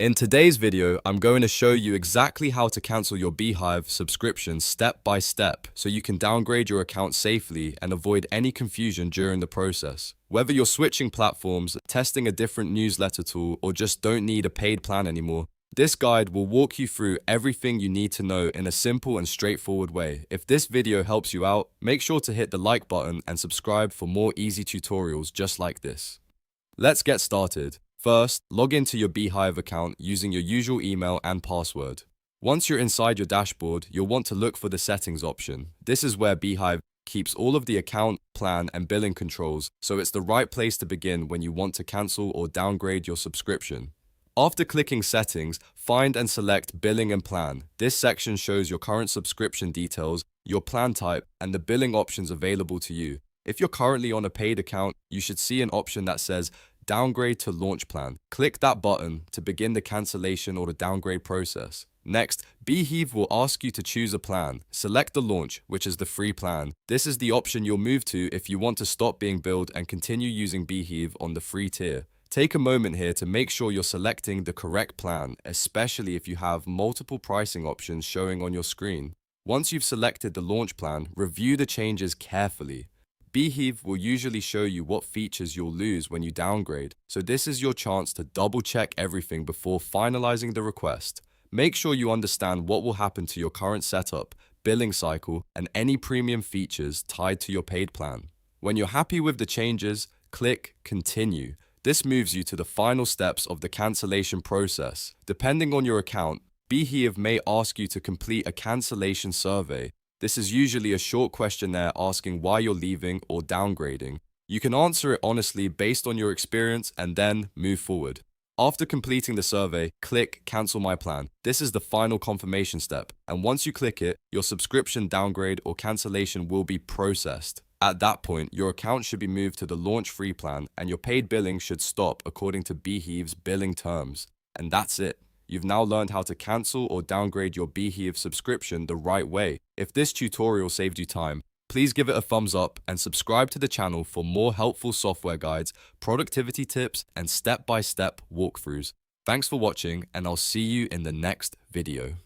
In today's video, I'm going to show you exactly how to cancel your Beehiiv subscription step by step so you can downgrade your account safely and avoid any confusion during the process. Whether you're switching platforms, testing a different newsletter tool, or just don't need a paid plan anymore, this guide will walk you through everything you need to know in a simple and straightforward way. If this video helps you out, make sure to hit the like button and subscribe for more easy tutorials just like this. Let's get started. First, log into your Beehiiv account using your usual email and password. Once you're inside your dashboard, you'll want to look for the settings option. This is where Beehiiv keeps all of the account, plan, and billing controls, so it's the right place to begin when you want to cancel or downgrade your subscription. After clicking Settings, find and select Billing and Plan. This section shows your current subscription details, your plan type, and the billing options available to you. If you're currently on a paid account, you should see an option that says Downgrade to Launch Plan. Click that button to begin the cancellation or the downgrade process. Next, Beehiiv will ask you to choose a plan. Select the Launch, which is the free plan. This is the option you'll move to if you want to stop being billed and continue using Beehiiv on the free tier. Take a moment here to make sure you're selecting the correct plan, especially if you have multiple pricing options showing on your screen. Once you've selected the Launch Plan, review the changes carefully. Beehiiv will usually show you what features you'll lose when you downgrade, so this is your chance to double-check everything before finalizing the request. Make sure you understand what will happen to your current setup, billing cycle, and any premium features tied to your paid plan. When you're happy with the changes, click Continue. This moves you to the final steps of the cancellation process. Depending on your account, Beehiiv may ask you to complete a cancellation survey. This is usually a short questionnaire asking why you're leaving or downgrading. You can answer it honestly based on your experience and then move forward. After completing the survey, click Cancel My Plan. This is the final confirmation step, and once you click it, your subscription downgrade or cancellation will be processed. At that point, your account should be moved to the Launch Free Plan, and your paid billing should stop according to Beehiiv's billing terms. And that's it. You've now learned how to cancel or downgrade your Beehiiv subscription the right way. If this tutorial saved you time, please give it a thumbs up and subscribe to the channel for more helpful software guides, productivity tips, and step-by-step walkthroughs. Thanks for watching, and I'll see you in the next video.